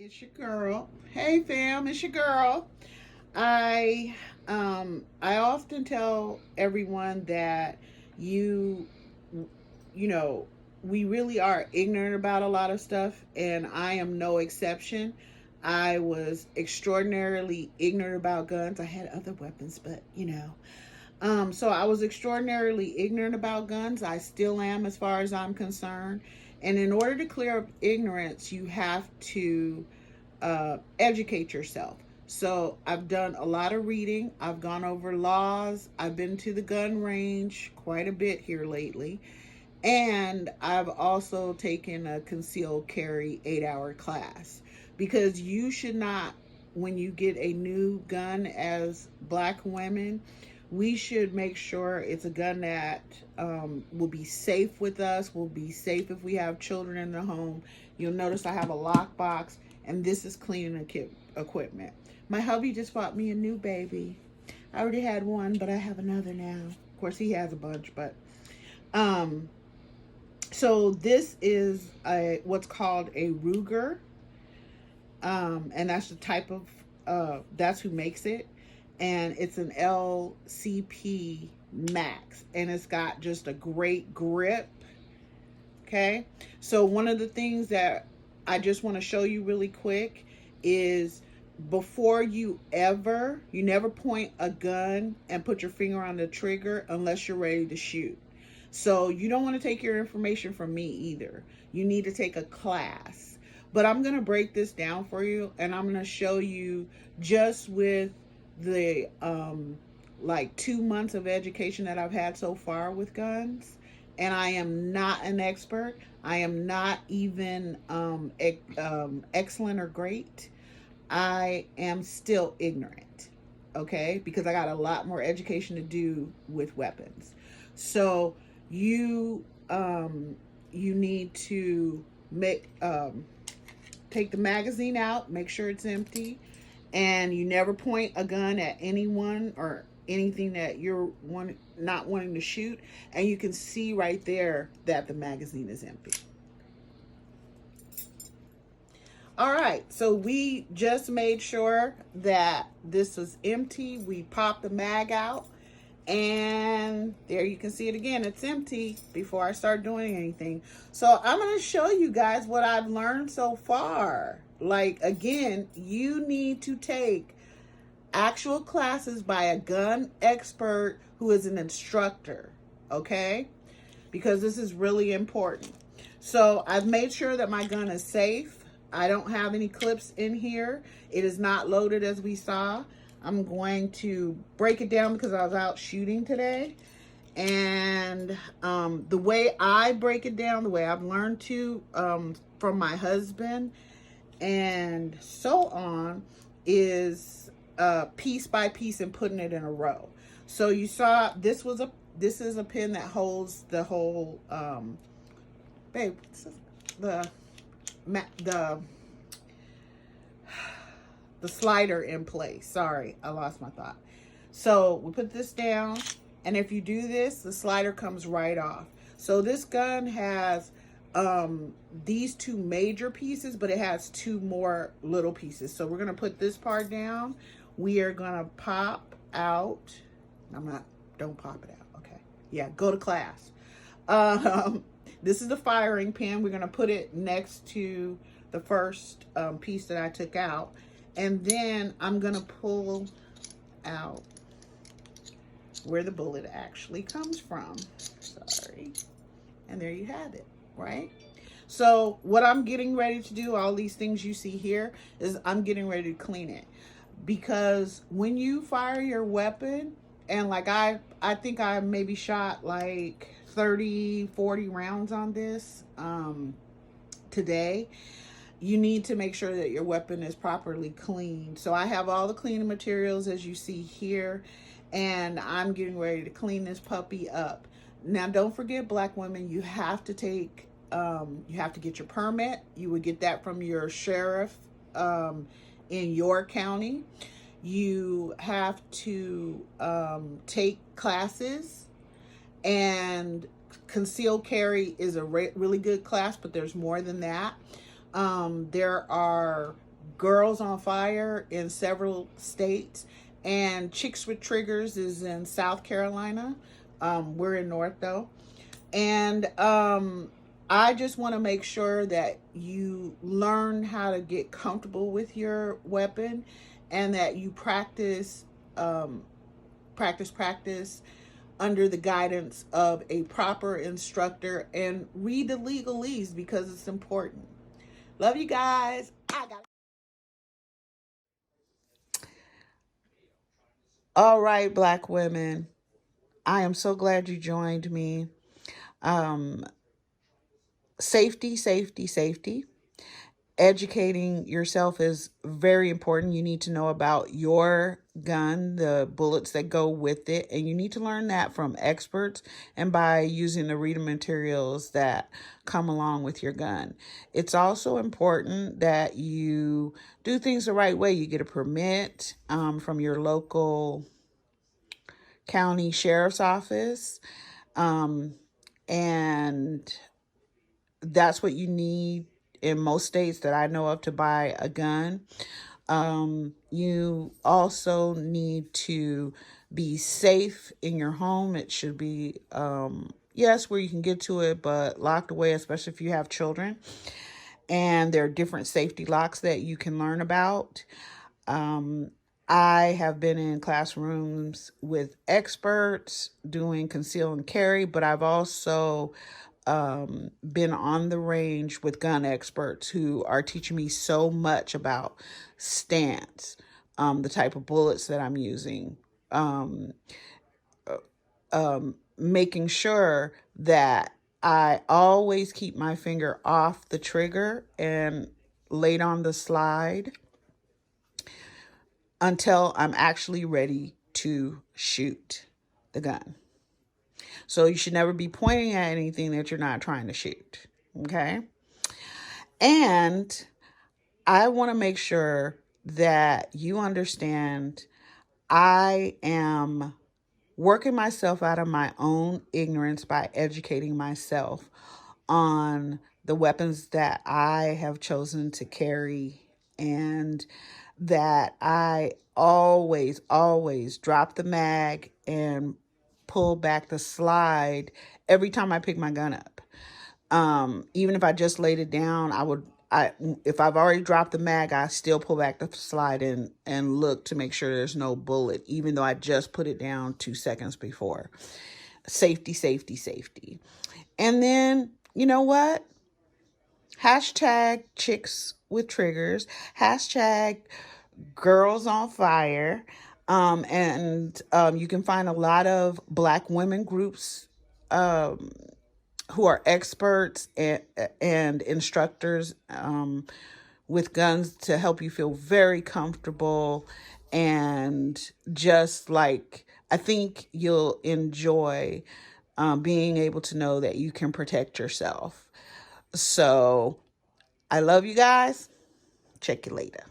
It's your girl. Hey fam, it's your girl. I I often tell everyone that you you know, we really are ignorant about a lot of stuff, and I am no exception. I was extraordinarily ignorant about guns. I had other weapons, but so I was extraordinarily ignorant about guns. I still am, as far as I'm concerned. And in order to clear up ignorance, you have to educate yourself. So I've done a lot of reading. I've gone over laws. I've been to the gun range quite a bit here lately. And I've also taken a concealed carry 8 hour class, because you should not, when you get a new gun as black women, we should make sure it's a gun that will be safe with us, will be safe if we have children in the home. You'll notice I have a lockbox, and this is cleaning equipment. My hubby just bought me a new baby. I already had one, but I have another now. Of course, he has a bunch, but um, so this is a what's called a Ruger, and that's the type of that's who makes it, and it's an LCP Max, and it's got just a great grip. Okay, so one of the things that I just want to show you really quick is, before you never point a gun and put your finger on the trigger unless you're ready to shoot. So you don't want to take your information from me either. You need to take a class. But I'm going to break this down for you, and I'm going to show you, just with the like 2 months of education that I've had so far with guns. And I am not an expert. I am not even excellent or great. I am still ignorant, okay? Because I got a lot more education to do with weapons. So you you need to take the magazine out, make sure it's empty, and you never point a gun at anyone or anything that not wanting to shoot. And you can see right there that the magazine is empty. All right, so we just made sure that this was empty. We popped the mag out, and there you can see it again. It's empty before I start doing anything. So I'm going to show you guys what I've learned so far. Like, again, you need to take actual classes by a gun expert who is an instructor, okay? Because this is really important. So I've made sure that my gun is safe. I don't have any clips in here. It is not loaded, as we saw. I'm going to break it down because I was out shooting today. And the way I break it down, the way I've learned to from my husband and so on, is piece by piece and putting it in a row. So you saw this is a pin that holds the whole babe, the the slider in place. Sorry, I lost my thought. So we put this down, and if you do this, the slider comes right off. So this gun has these two major pieces, but it has two more little pieces. So we're gonna put this part down. We are gonna pop out. Don't pop it out. Okay. Yeah, go to class. This is the firing pin. We're gonna put it next to the first piece that I took out. And then I'm gonna pull out where the bullet actually comes from. Sorry. And there you have it, right? So what I'm getting ready to do, all these things you see here, is I'm getting ready to clean it. Because when you fire your weapon, and like I think I maybe shot like 30, 40 rounds on this today, you need to make sure that your weapon is properly cleaned. So I have all the cleaning materials, as you see here, and I'm getting ready to clean this puppy up. Now, don't forget, black women, you have to get your permit. You would get that from your sheriff in your county. You have to take classes, and concealed carry is a really good class, but there's more than that. There are Girls on Fire in several states, and Chicks with Triggers is in South Carolina. We're in North though, and I just want to make sure that you learn how to get comfortable with your weapon, and that you um, practice under the guidance of a proper instructor, and read the legalese because it's important. Love you guys. I got. All right, Black women. I am so glad you joined me. Um, Safety, safety, safety. Educating yourself is very important. You need to know about your gun, the bullets that go with it, and you need to learn that from experts and by using the reading materials that come along with your gun. It's also important that you do things the right way. You get a permit from your local county sheriff's office, um, and that's what you need in most states that I know of to buy a gun. You also need to be safe in your home. It should be, yes, where you can get to it, but locked away, especially if you have children. And there are different safety locks that you can learn about. Um, I have been in classrooms with experts doing conceal and carry, but I've also been on the range with gun experts who are teaching me so much about stance, the type of bullets that I'm using, um, making sure that I always keep my finger off the trigger and laid on the slide until I'm actually ready to shoot the gun. So you should never be pointing at anything that you're not trying to shoot. Okay. And I want to make sure that you understand I am working myself out of my own ignorance by educating myself on the weapons that I have chosen to carry, and that I always drop the mag and pull back the slide every time I pick my gun up. Even if I just laid it down, if I've already dropped the mag, I still pull back the slide and look to make sure there's no bullet, even though I just put it down 2 seconds before. Safety, safety, safety. And then, you know what? Hashtag chicks with triggers, hashtag girls on fire. You can find a lot of Black women groups, um, who are experts and instructors, with guns to help you feel very comfortable. And just like, I think you'll enjoy being able to know that you can protect yourself. So I love you guys. Check you later.